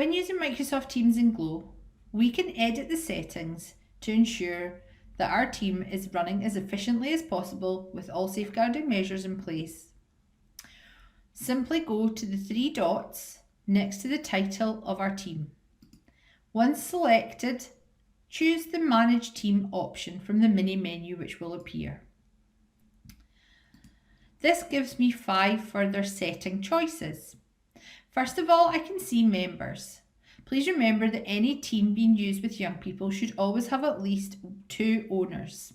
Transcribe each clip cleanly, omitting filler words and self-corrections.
When using Microsoft Teams and Glow, we can edit the settings to ensure that our team is running as efficiently as possible with all safeguarding measures in place. Simply go to the three dots next to the title of our team. Once selected, choose the Manage Team option from the mini menu which will appear. This gives me 5 further setting choices. First of all, I can see members. Please remember that any team being used with young people should always have at least 2 owners.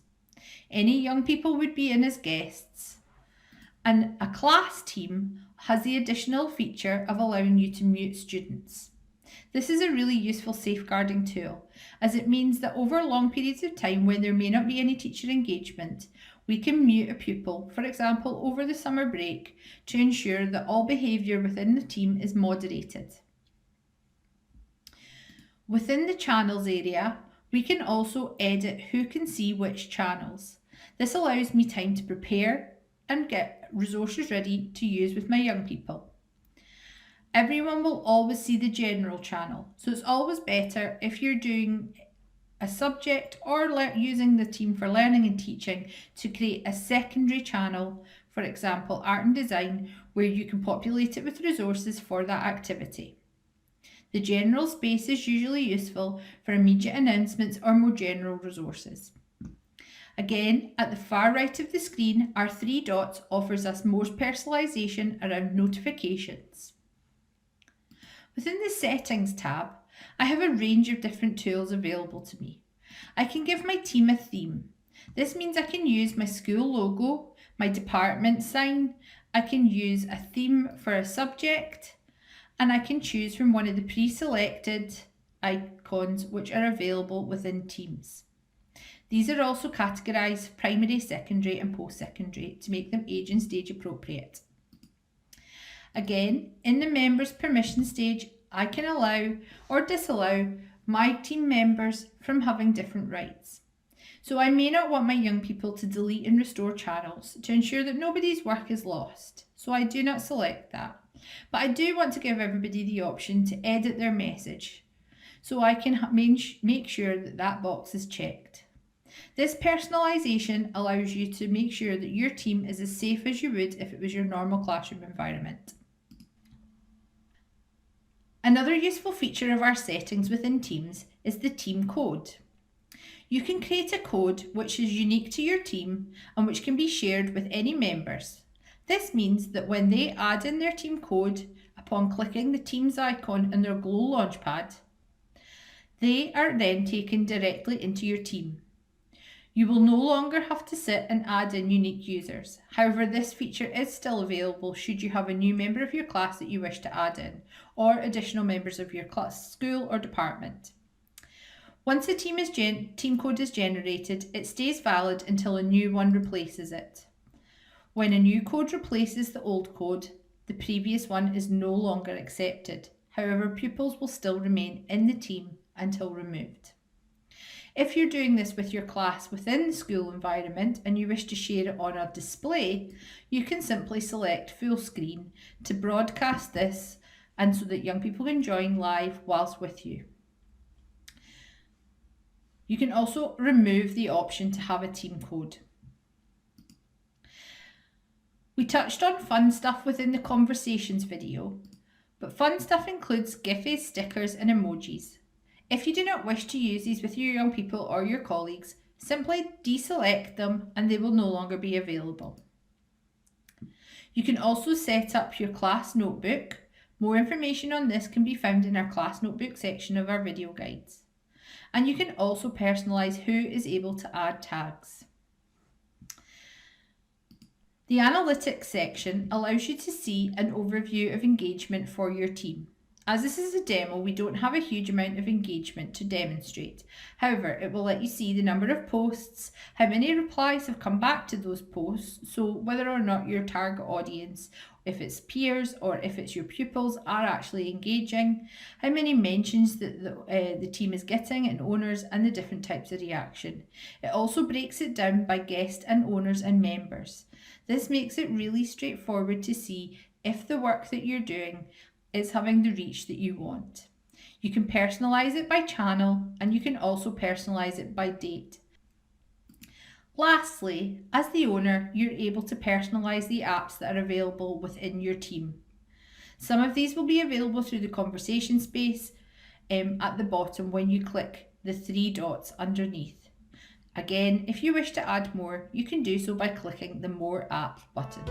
Any young people would be in as guests. And a class team has the additional feature of allowing you to mute students. This is a really useful safeguarding tool, as it means that over long periods of time when there may not be any teacher engagement, we can mute a pupil, for example over the summer break, to ensure that all behaviour within the team is moderated. Within the channels area, we can also edit who can see which channels. This allows me time to prepare and get resources ready to use with my young people. Everyone will always see the general channel, so it's always better if you're doing a subject or using the team for learning and teaching to create a secondary channel, for example art and design, where you can populate it with resources for that activity. The general space is usually useful for immediate announcements or more general resources. Again, at the far right of the screen, our 3 dots offers us more personalisation around notifications. Within the Settings tab, I have a range of different tools available to me. I can give my team a theme. This means I can use my school logo, my department sign, I can use a theme for a subject, and I can choose from one of the pre-selected icons which are available within Teams. These are also categorised primary, secondary and post-secondary to make them age and stage appropriate. Again, in the members permission stage, I can allow or disallow my team members from having different rights. So I may not want my young people to delete and restore channels to ensure that nobody's work is lost, so I do not select that. But I do want to give everybody the option to edit their message, so I can make sure that that box is checked. This personalisation allows you to make sure that your team is as safe as you would if it was your normal classroom environment. Another useful feature of our settings within Teams is the team code. You can create a code which is unique to your team and which can be shared with any members. This means that when they add in their team code upon clicking the Teams icon in their Glow Launchpad, they are then taken directly into your team. You will no longer have to sit and add in unique users. However, this feature is still available should you have a new member of your class that you wish to add in, or additional members of your class, school or department. Once a team code is generated, it stays valid until a new one replaces it. When a new code replaces the old code, the previous one is no longer accepted. However, pupils will still remain in the team until removed. If you're doing this with your class within the school environment and you wish to share it on a display, you can simply select full screen to broadcast this and so that young people can join live whilst with you. You can also remove the option to have a team code. We touched on fun stuff within the conversations video, but fun stuff includes GIFs, stickers and emojis. If you do not wish to use these with your young people or your colleagues, simply deselect them and they will no longer be available. You can also set up your class notebook. More information on this can be found in our class notebook section of our video guides. And you can also personalise who is able to add tags. The analytics section allows you to see an overview of engagement for your team. As this is a demo, we don't have a huge amount of engagement to demonstrate. However, it will let you see the number of posts, how many replies have come back to those posts, so whether or not your target audience, if it's peers or if it's your pupils, are actually engaging, how many mentions that the team is getting and owners, and the different types of reaction. It also breaks it down by guest and owners and members. This makes it really straightforward to see if the work that you're doing is having the reach that you want. You can personalize it by channel, and you can also personalize it by date. Lastly, as the owner, you're able to personalize the apps that are available within your team. Some of these will be available through the conversation space at the bottom when you click the three dots underneath. Again, if you wish to add more, you can do so by clicking the More Apps button.